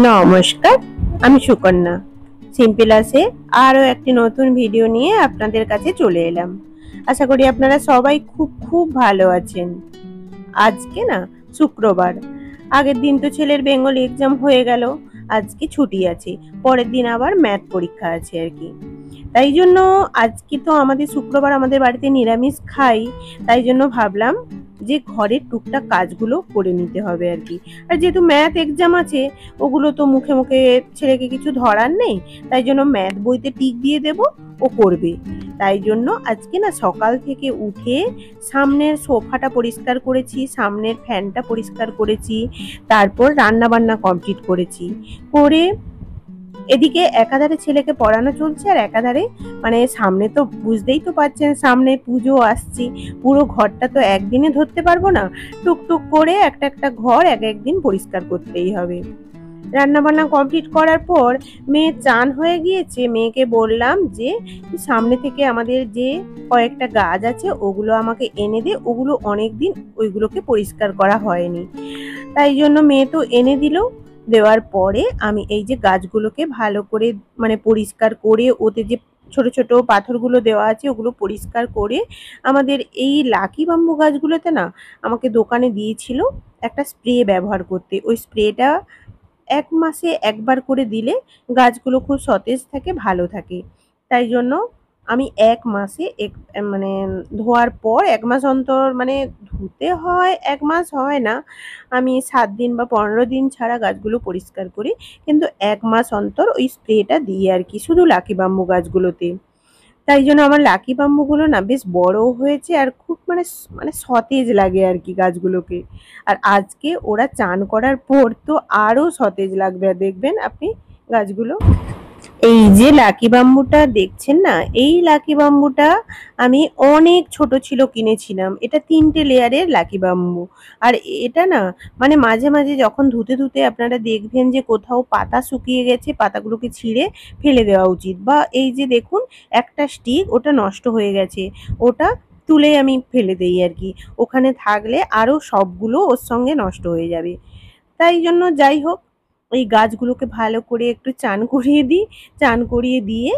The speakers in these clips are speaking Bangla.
নমস্কার, আমি সুকন্যা। সিম্পল আসে আরও একটি নতুন ভিডিও নিয়ে আপনাদের কাছে চলে এলাম। আশা করি আপনারা সবাই খুব খুব ভালো আছেন। আজকে না শুক্রবার, আগের দিন তো ছেলের বেঙ্গলি এক্সাম হয়ে গেল, আজকে ছুটি আছে, পরের দিন আবার ম্যাথ পরীক্ষা আছে আর কি। তাই জন্য আজকে তো আমাদের শুক্রবার, আমাদের বাড়িতে নিরামিষ খাই, তাই জন্য ভাবলাম যে ঘরের টুকটাক কাজগুলো করে নিতে হবে আর কি। আর যেহেতু ম্যাথ এক্সাম আছে, ওগুলো তো মুখে মুখে ছেলেকে কিছু ধরার নেই, তাই জন্য ম্যাথ বইতে টিক দিয়ে দেব, ও করবে। তাই জন্য আজকে না সকাল থেকে উঠে সামনের সোফাটা পরিষ্কার করেছি, সামনের ফ্যানটা পরিষ্কার করেছি, তারপর রান্না বান্না কমপ্লিট করেছি। করে এদিকে একাধারে ছেলেকে পড়ানো চলছে, আর একাধারে মানে সামনে তো বুঝতেই তো পারছেন, সামনে পুজো আসছে, পুরো ঘরটা তো একদিনে ধরতে পারবো না, টুকটুক করে একটা একটা ঘর এক একদিন পরিষ্কার করতেই হবে। রান্না বান্না কমপ্লিট করার পর মেয়ে চান হয়ে গিয়েছে, মেয়েকে বললাম যে সামনে থেকে আমাদের যে কয়েকটা গাছ আছে ওগুলো আমাকে এনে দে, ওগুলো অনেকদিন ওইগুলোকে পরিষ্কার করা হয়নি। তাই জন্য মেয়ে তো এনে দিল। দেওয়ার পরে আমি এই যে গাছগুলোকে ভালো করে মানে পরিষ্কার করে, ওতে যে ছোট ছোট পাথরগুলো দেওয়া আছে ওগুলো পরিষ্কার করে, আমাদের এই লাকি বাম্বু গাছগুলোতে না আমাকে দোকানে দিয়েছিল একটা স্প্রে ব্যবহার করতে। ওই স্প্রেটা ১ মাসে একবার করে দিলে গাছগুলো খুব সতেজ থাকে, ভালো থাকে। তাই জন্য আমি ১ মাসে মানে ধোয়ার পর ১ মাস অন্তর, মানে ধুতে হয় ১ মাস হয় না, আমি ৭ দিন বা ১৫ দিন ছাড়া গাছগুলো পরিষ্কার করি, কিন্তু ১ মাস অন্তর ওই স্প্রেটা দিই আর কি, শুধু লাকি বাম্বু গাছগুলোতে। তাই জন্য আমার লাকি বাম্বুগুলো না বেশ বড় হয়েছে, আর খুব মানে মানে সতেজ লাগে আর কি গাছগুলোকে। আর আজকে ওরা চান করার পর তো আরো সতেজ লাগবে, দেখবেন আপনি গাছগুলো। এই যে লাকি বাম্বুটা দেখছেন না, এই লাকি বাম্বুটা আমি অনেক ছোট ছিল কিনেছিলাম। এটা ৩টে লেয়ারের লাকি বাম্বু। আর এটা না মানে মাঝে মাঝে যখন ধুতে ধুতে আপনারা দেখবেন যে কোথাও পাতা শুকিয়ে গেছে, পাতাগুলোকে ছিঁড়ে ফেলে দেওয়া উচিত। বা এই যে দেখুন একটা স্টিক ওটা নষ্ট হয়ে গেছে, ওটা তুলে আমি ফেলে দেই আর কি, ওখানে থাকলে আরও সবগুলো ওর সঙ্গে নষ্ট হয়ে যাবে। তাই জন্য যাই হোক, ওই গাছগুলোকে ভালো করে একটু চান করিয়ে দিই, চান করিয়ে দিয়ে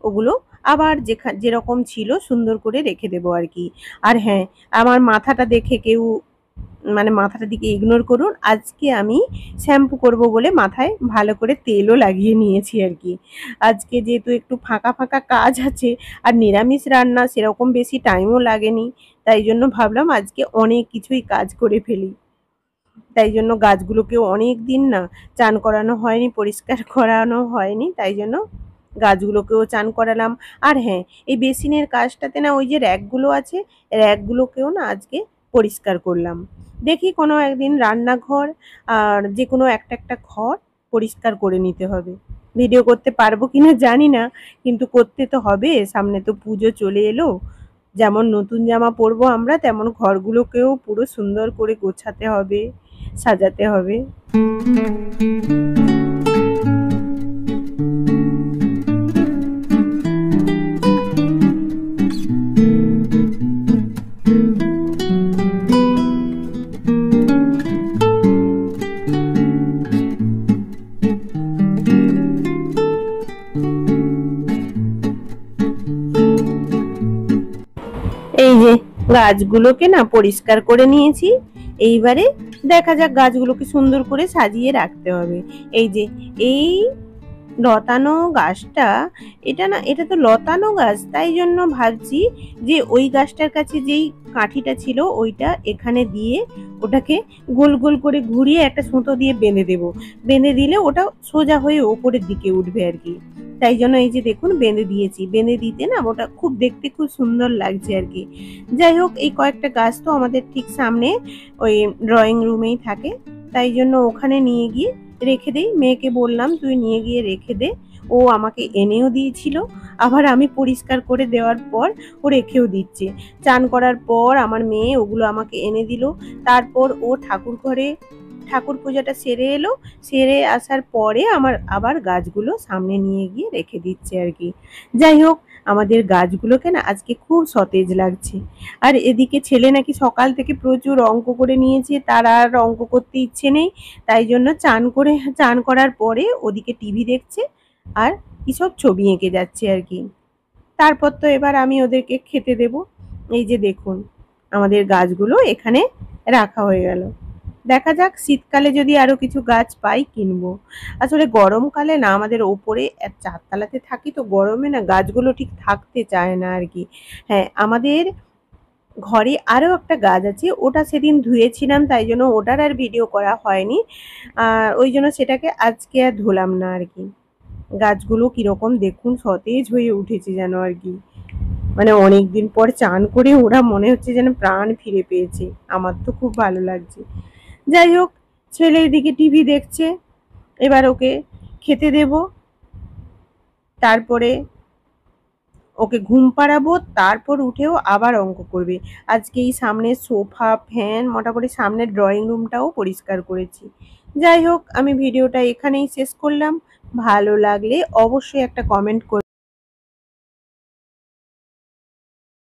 ওগুলো আবার যেরকম ছিল সুন্দর করে রেখে দেবো আর কি। আর হ্যাঁ, আমার মাথাটা দেখে কেউ মানে মাথাটার দিকে ইগনোর করুন, আজকে আমি শ্যাম্পু করব বলে মাথায় ভালো করে তেলও লাগিয়ে নিয়েছি আর কি। আজকে যেহেতু একটু ফাঁকা ফাঁকা কাজ আছে, আর নিরামিষ রান্না, সেরকম বেশি টাইমও লাগেনি, তাই জন্য ভাবলাম আজকে অনেক কিছুই কাজ করে ফেলি। তাই জন্য গাছগুলোকেও অনেক দিন না চান করানো হয়নি, পরিষ্কার করানো হয়নি, তাই জন্য গাছগুলোকেও চান করালাম। আর হ্যাঁ, এই বেসিনের কাজটাতে না ওই যে র্যাকগুলো আছে, র্যাকগুলোকেও না আজকে পরিষ্কার করলাম। দেখি কোনো একদিন রান্নাঘর আর যে কোনো একটা একটা ঘর পরিষ্কার করে নিতে হবে। ভিডিও করতে পারবো কিনা জানি না, কিন্তু করতে তো হবে, সামনে তো পুজো চলে এলো। যেমন নতুন জামা পরবো আমরা, তেমন ঘরগুলোকেও পুরো সুন্দর করে গোছাতে হবে, সাজাতে হবে। এই যে গাছগুলোকে না পরিষ্কার করে নিয়েছি, এইবারে দেখা যাক গাছগুলোকে সুন্দর করে সাজিয়ে রাখতে হবে। এই যে এই লতানো গাছটা, এটা না, এটা তো লতানো গাছ, তাই জন্য ভাবছি যে ওই গাছটার কাছে যেই কাঠিটা ছিল ওইটা এখানে দিয়ে ওটাকে গোল গোল করে ঘুরিয়ে একটা সুতো দিয়ে বেঁধে দেব। বেঁধে দিলে ওটা সোজা হয়ে ওপরের দিকে উঠবে আর কি। তাই জন্য এই যে দেখুন বেঁধে দিয়েছি, বেঁধে দিতে না ওটা খুব দেখতে খুব সুন্দর লাগছে আর কি। যাই হোক, এই কয়েকটা গাছ তো আমাদের ঠিক সামনে ওই ড্রয়িং রুমেই থাকে, তাই জন্য ওখানে নিয়ে গিয়ে রেখে দেই। মেয়েকে বললাম তুই নিয়ে গিয়ে রেখে দে, ও আমাকে এনেও দিয়েছিল, আবার আমি পরিষ্কার করে দেওয়ার পর ও রেখেও দিচ্ছে। চান করার পর আমার মেয়ে ওগুলো আমাকে এনে দিল। তারপর ও ঠাকুর ঘরে ঠাকুর পূজাটা সেরে এলো, সেরে আসার পরে আমার আবার গাছগুলো সামনে নিয়ে গিয়ে রেখে দিচ্ছে আর কি। যাই হোক, আমাদের গাছগুলোকে না আজকে খুব সতেজ লাগছে। আর এদিকে ছেলে নাকি সকাল থেকে প্রচুর অঙ্ক করে নিয়েছে, তার আর অঙ্ক করতে ইচ্ছে নেই। তাই জন্য চান করার পরে ওদিকে টিভি দেখছে আর কিসব ছবি এঁকে যাচ্ছে আর কি। তারপর তো এবার আমি ওদেরকে খেতে দেব। এই যে দেখুন, আমাদের গাছগুলো এখানে রাখা হয়ে গেল। দেখা যাক শীতকালে যদি আরো কিছু গাছ পাই কিনবো। আসলে গরমকালে না আমাদের ওপরে চারতলাতে থাকি, তো গরমে না গাছগুলো ঠিক থাকতে চায় না আর কি। হ্যাঁ, আমাদের ঘরে আরো একটা গাছ আছে, ওটা সেদিন ধুয়েছিলাম, তাই জন্য ওটার আর ভিডিও করা হয়নি। ওই জন্য সেটাকে আজকে আর ধুলাম না আর কি। গাছগুলো কিরকম দেখুন সতেজ হয়ে উঠেছে যেন আর কি। মানে অনেকদিন পর চান করে ওরা মনে হচ্ছে যেন প্রাণ ফিরে পেয়েছে। আমার তো খুব ভালো লাগছে। যাই হোক, ছেলে এদিকে টিভি দেখছে, এবার ওকে খেতে দেব, তারপরে ওকে ঘুম পাড়াবো, তারপর উঠেও আবার অঙ্ক করবে। আজকে এই সামনের সোফা, ফ্যান, মোটামুটি সামনের ড্রয়িং রুমটাও পরিষ্কার করেছি। যাই হোক, আমি ভিডিওটা এখানেই শেষ করলাম। ভালো লাগলে অবশ্যই একটা কমেন্ট